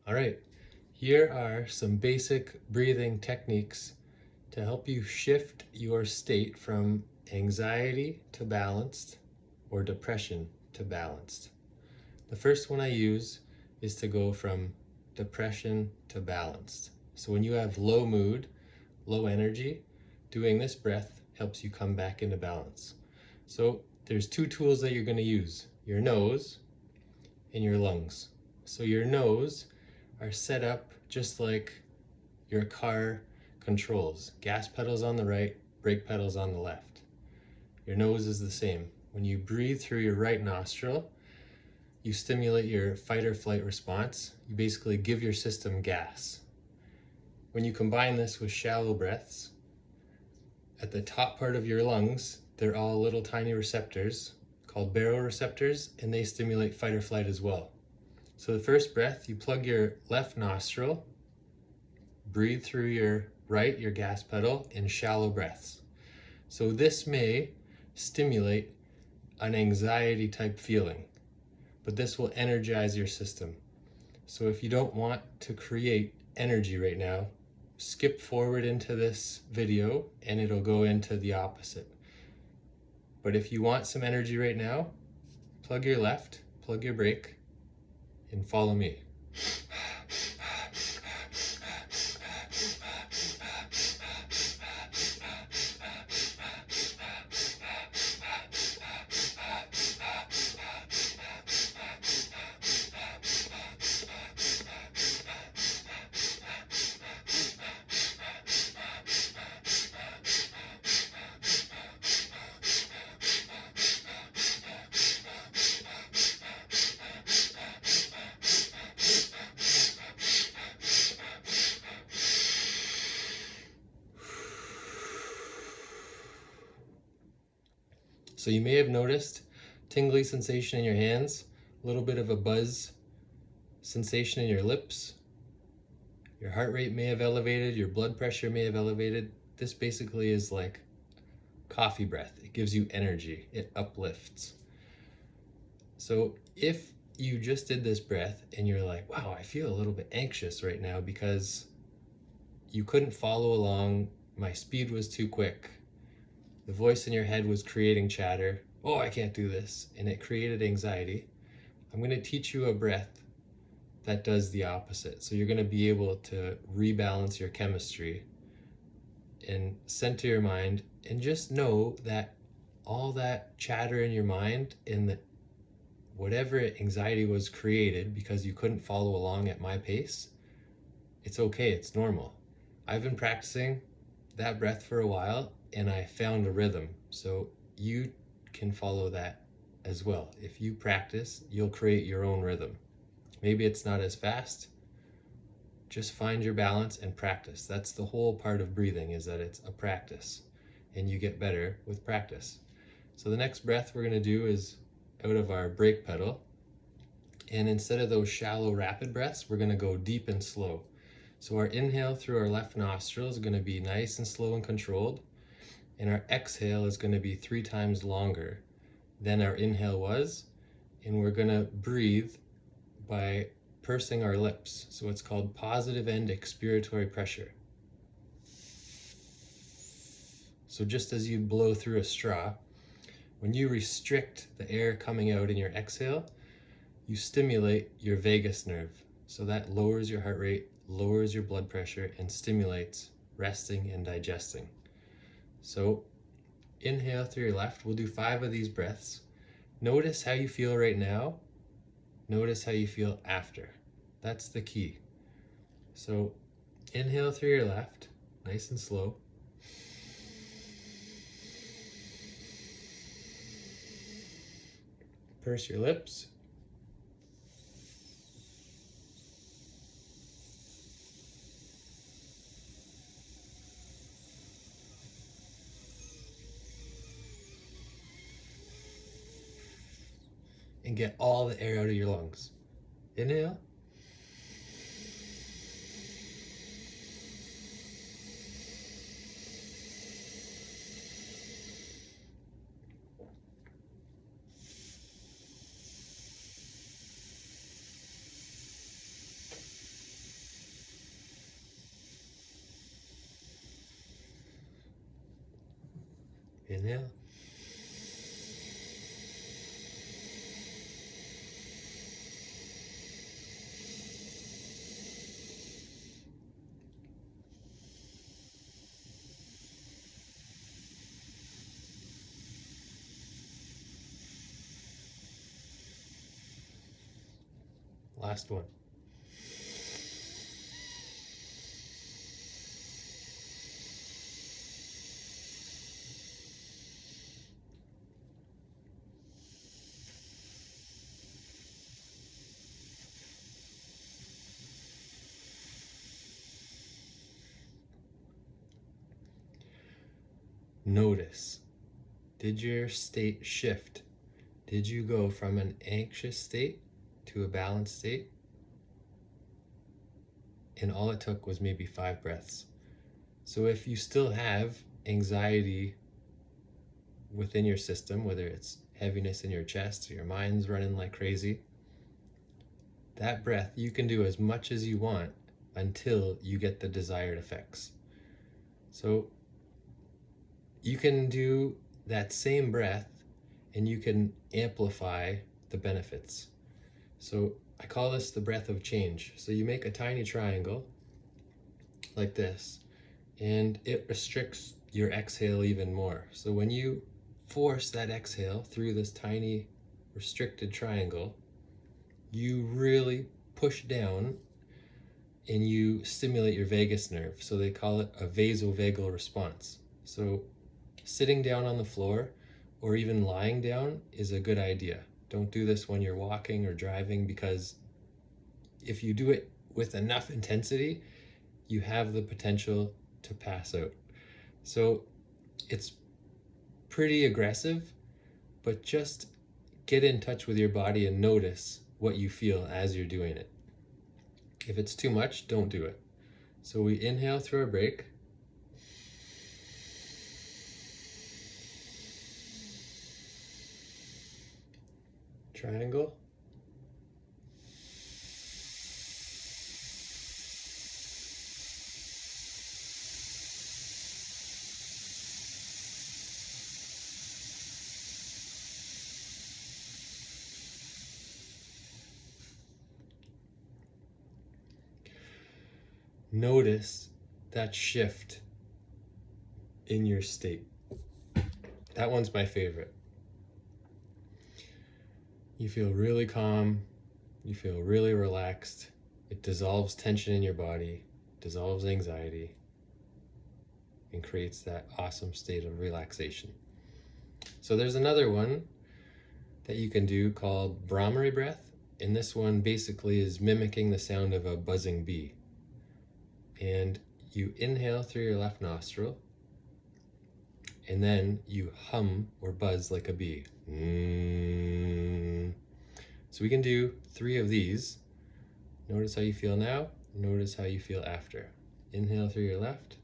All right, here are some basic breathing techniques to help you shift your state from anxiety to balanced or depression to balanced. The first one I use is to go from depression to balanced. So when you have low mood, low energy, doing this breath helps you come back into balance. So there's two tools that you're going to use, your nose and your lungs. So your nose are set up just like your car controls. Gas pedals on the right, brake pedals on the left. Your nose is the same. When you breathe through your right nostril, you stimulate your fight or flight response. You basically give your system gas. When you combine this with shallow breaths, at the top part of your lungs, they're all little tiny receptors called baroreceptors, and they stimulate fight or flight as well. So the first breath, you plug your left nostril, breathe through your right, your gas pedal, in shallow breaths. So this may stimulate an anxiety type feeling, but this will energize your system. So if you don't want to create energy right now, skip forward into this video and it'll go into the opposite. But if you want some energy right now, plug your left, plug your brake, and follow me. So you may have noticed tingly sensation in your hands, a little bit of a buzz sensation in your lips. Your heart rate may have elevated, your blood pressure may have elevated. This basically is like coffee breath. It gives you energy, it uplifts. So if you just did this breath and you're like, wow, I feel a little bit anxious right now because you couldn't follow along, my speed was too quick, the voice in your head was creating chatter, oh, I can't do this, and it created anxiety, I'm going to teach you a breath that does the opposite. So you're going to be able to rebalance your chemistry and center your mind and just know that all that chatter in your mind and that whatever anxiety was created because you couldn't follow along at my pace, it's okay, it's normal. I've been practicing that breath for a while and I found a rhythm. So you can follow that as well. If you practice, you'll create your own rhythm. Maybe it's not as fast. Just find your balance and practice. That's the whole part of breathing, is that it's a practice and you get better with practice. So the next breath we're going to do is out of our brake pedal. And instead of those shallow rapid breaths, we're going to go deep and slow. So our inhale through our left nostril is going to be nice and slow and controlled. And our exhale is going to be 3 times longer than our inhale was. And we're going to breathe by pursing our lips. So it's called positive end expiratory pressure. So just as you blow through a straw, when you restrict the air coming out in your exhale, you stimulate your vagus nerve. So that lowers your heart rate, lowers your blood pressure, and stimulates resting and digesting. So inhale through your left. We'll do 5 of these breaths. Notice how you feel right now. Notice how you feel after. That's the key. So inhale through your left, nice and slow. Purse your lips. And get all the air out of your lungs. Inhale. Inhale. Last one. Notice, did your state shift? Did you go from an anxious state to a balanced state? And all it took was maybe 5 breaths. So if you still have anxiety within your system, whether it's heaviness in your chest or your mind's running like crazy, that breath you can do as much as you want until you get the desired effects. So you can do that same breath and you can amplify the benefits. So I call this the breath of change. So you make a tiny triangle like this, and it restricts your exhale even more. So when you force that exhale through this tiny restricted triangle, you really push down and you stimulate your vagus nerve. So they call it a vasovagal response. So sitting down on the floor or even lying down is a good idea. Don't do this when you're walking or driving, because if you do it with enough intensity, you have the potential to pass out. So it's pretty aggressive, but just get in touch with your body and notice what you feel as you're doing it. If it's too much, don't do it. So we inhale through our break. Triangle. Notice that shift in your state. That one's my favorite. You feel really calm, you feel really relaxed. It dissolves tension in your body, dissolves anxiety, and creates that awesome state of relaxation. So there's another one that you can do called Brahmari breath, and this one basically is mimicking the sound of a buzzing bee. And you inhale through your left nostril, and then you hum or buzz like a bee. So we can do 3 of these. Notice how you feel now, notice how you feel after. Inhale through your left.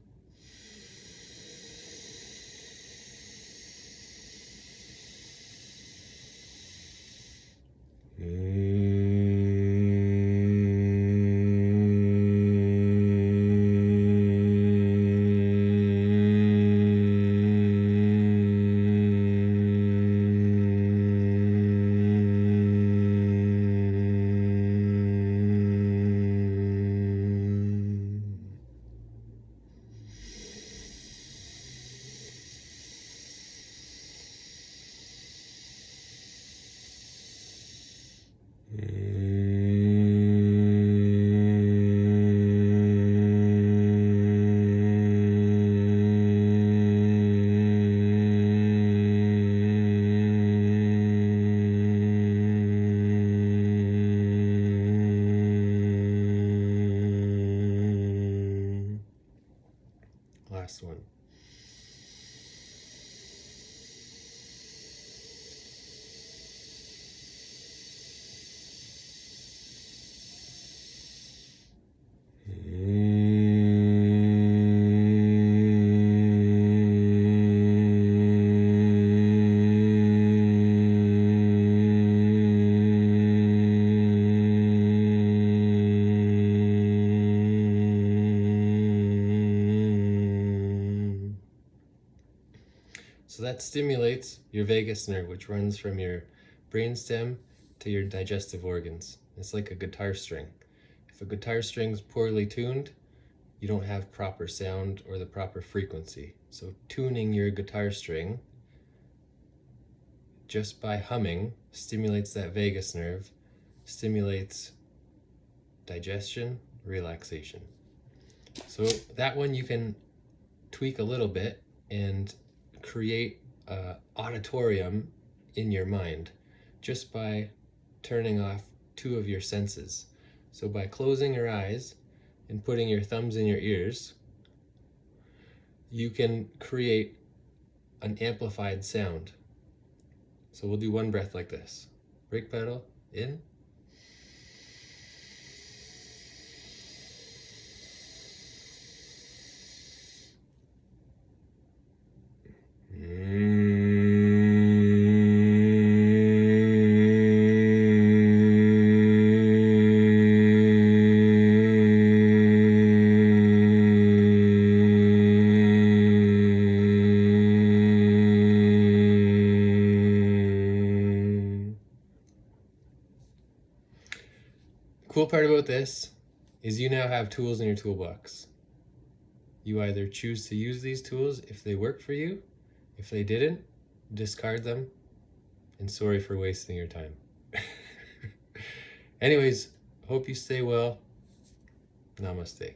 So that stimulates your vagus nerve, which runs from your brainstem to your digestive organs. It's like a guitar string. If a guitar string's poorly tuned, you don't have proper sound or the proper frequency. So tuning your guitar string just by humming stimulates that vagus nerve, stimulates digestion, relaxation. So that one you can tweak a little bit and create an auditorium in your mind just by turning off 2 of your senses. So by closing your eyes and putting your thumbs in your ears, you can create an amplified sound. So we'll do one breath like this. Brake pedal, in. Cool part about this is you now have tools in your toolbox. You either choose to use these tools if they work for you. If they didn't, discard them, and sorry for wasting your time. Anyways, hope you stay well. Namaste.